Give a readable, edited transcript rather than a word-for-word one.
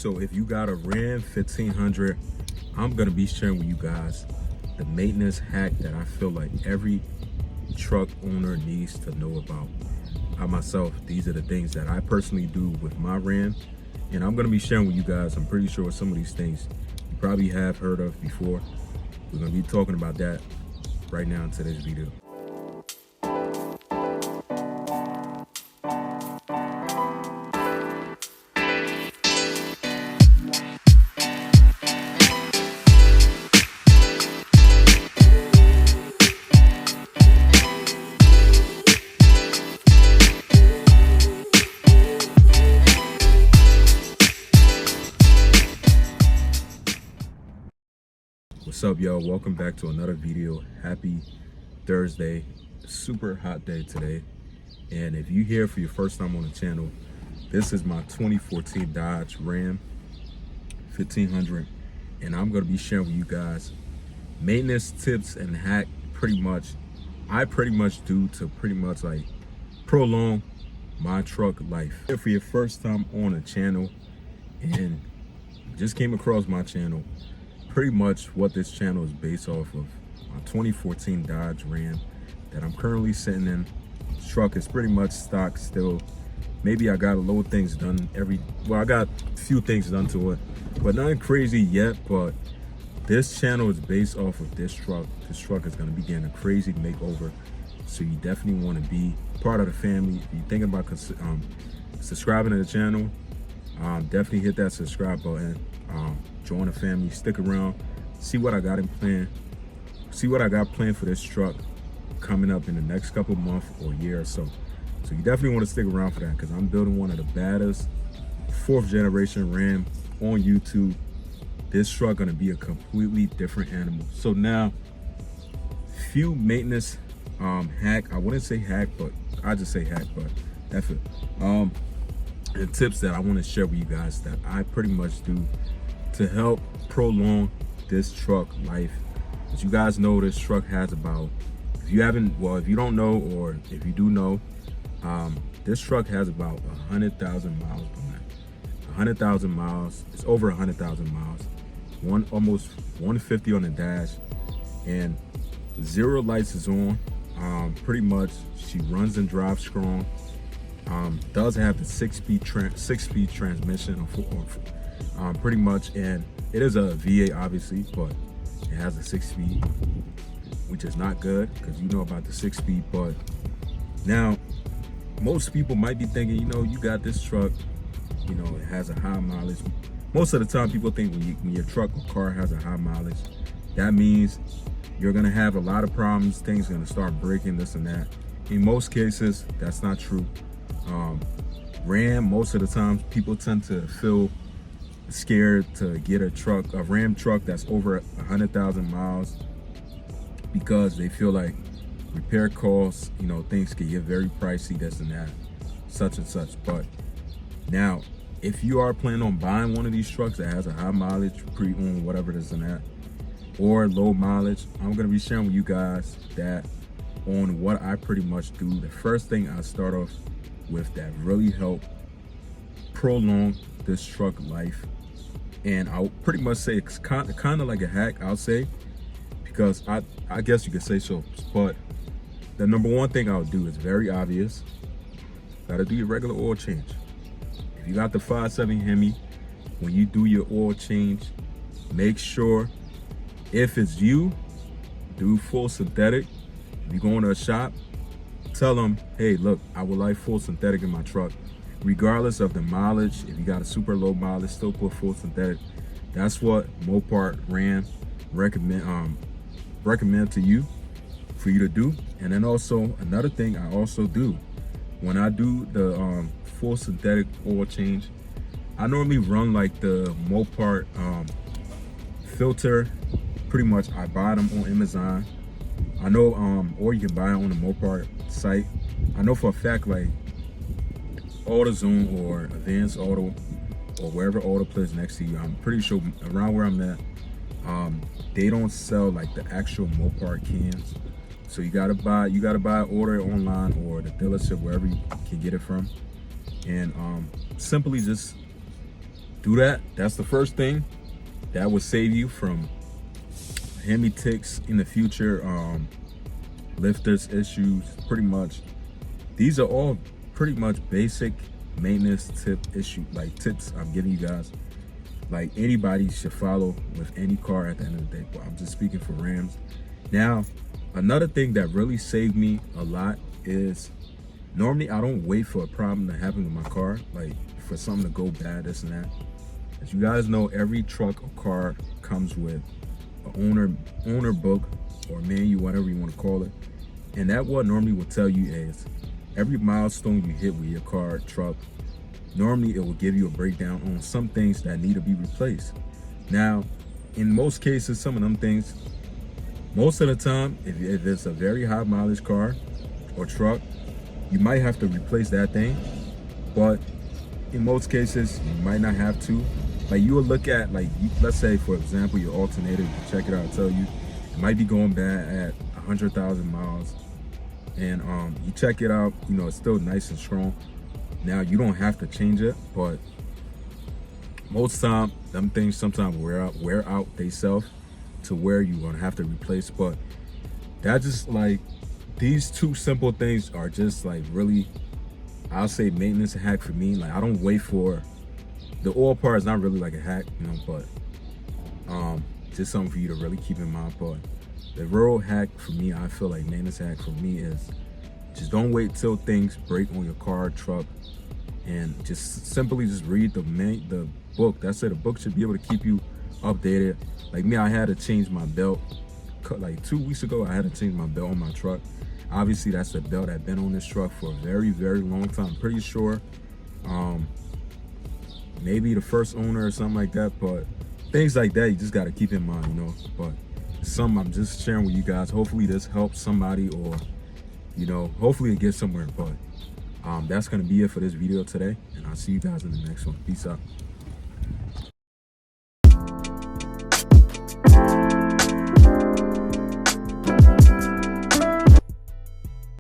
So if you got a Ram 1500, I'm gonna be sharing with you guys the maintenance hack that I feel like every truck owner needs to know about. I myself, these are the things that I personally do with my Ram, and I'm gonna be sharing with you guys. I'm pretty sure some of these things you probably have heard of before. We're gonna be talking about that right now in today's video. What's up, y'all? Welcome back to another video. Happy Thursday. Super hot day today. And if you're here for your first time on the channel, this is my 2014 Dodge Ram 1500, and I'm going to be sharing with you guys maintenance tips and hack I pretty much do to pretty much like prolong my truck life. If you're your first time on the channel and just came across my channel, pretty much what this channel is based off of, my 2014 Dodge Ram that I'm currently sitting in. This truck is pretty much stock still. Maybe I got a little things done I got a few things done to it, but nothing crazy yet. But this channel is based off of this truck. This truck is gonna be getting a crazy makeover, so you definitely want to be part of the family. If you're thinking about subscribing to the channel, definitely hit that subscribe button. Join the family, stick around, see what I got planned for this truck coming up in the next couple months or year or so. So you definitely want to stick around for that, because I'm building one of the baddest 4th generation Ram on YouTube. This truck gonna be a completely different animal. So now, few maintenance hack, I wouldn't say hack, but I just say hack, but that's it. And tips that I want to share with you guys that I pretty much do to help prolong this truck life. As you guys know, this truck has about, if you don't know, or if you do know, this truck has about 100,000 miles on it. 100,000 miles. It's over 100,000 miles. Almost 150 on the dash, and 0 lights is on. Pretty much, she runs and drives strong. Does have the 6-speed transmission, pretty much, and it is a V8 obviously, but it has a 6-speed, which is not good, because you know about the 6-speed. But now, most people might be thinking, you got this truck, it has a high mileage. Most of the time, people think when your truck or car has a high mileage, that means you're gonna have a lot of problems, things are gonna start breaking, this and that. In most cases, that's not true. Ram, most of the time, people tend to feel scared to get a Ram truck that's over 100,000 miles, because they feel like repair costs, things can get very pricey, this and that, such and such. But now, if you are planning on buying one of these trucks that has a high mileage, pre-owned, whatever this and that, or low mileage, I'm gonna be sharing with you guys that on what I pretty much do. The first thing I start off with that really help prolong this truck life, and I'll pretty much say it's kind of like a hack, I'll say, because I guess you could say so. But the number one thing I'll do is very obvious. Gotta do your regular oil change. If you got the 5.7 Hemi, when you do your oil change, make sure, if it's you, do full synthetic. If you go into a shop, tell them, hey, look, I would like full synthetic in my truck. Regardless of the mileage, if you got a super low mileage, still put full synthetic. That's what Mopar Ram recommend to you, for you to do. And then also, another thing I also do, when I do the full synthetic oil change, I normally run like the Mopar filter. Pretty much, I buy them on Amazon. I know, or you can buy it on the Mopar site. I know for a fact, like AutoZone or Advanced Auto, or wherever Auto plays next to you, I'm pretty sure around where I'm at, they don't sell like the actual Mopar cans. So you gotta order it online, or the dealership, wherever you can get it from. And simply just do that. That's the first thing that will save you from Hemi ticks in the future, lifters issues. Pretty much, these are all pretty much basic maintenance tips I'm giving you guys. Like anybody should follow with any car at the end of the day, but I'm just speaking for Rams. Now, another thing that really saved me a lot is normally I don't wait for a problem to happen with my car, like for something to go bad, this and that. As you guys know, every truck or car comes with an owner book or manual, whatever you want to call it. And that what normally will tell you is every milestone you hit with your car, truck, normally it will give you a breakdown on some things that need to be replaced. Now, in most cases, some of them things, most of the time, if it's a very high mileage car or truck, you might have to replace that thing. But in most cases, you might not have to. Like you will look at, let's say, for example, your alternator, you check it out, I'll tell you, it might be going bad at 100,000 miles. And you check it out, it's still nice and strong. Now, you don't have to change it, but most time, them things sometimes wear out themselves to where you're gonna have to replace. But that just these two simple things are just really, I'll say, maintenance hack for me. Like I don't wait for the oil part is not really like a hack, but just something for you to really keep in mind. But the real hack for me, I feel like maintenance hack for me is just don't wait till things break on your car, truck, and just simply just read the book. That's it. The book should be able to keep you updated. Like me, I had to change my belt. Like 2 weeks ago, I had to change my belt on my truck. Obviously, that's the belt that's been on this truck for a very, very long time. I'm pretty sure maybe the first owner or something like that. But things like that, you just got to keep in mind, But some I'm just sharing with you guys. Hopefully this helps somebody, or hopefully it gets somewhere. But that's gonna be it for this video today, and I'll see you guys in the next one. Peace out.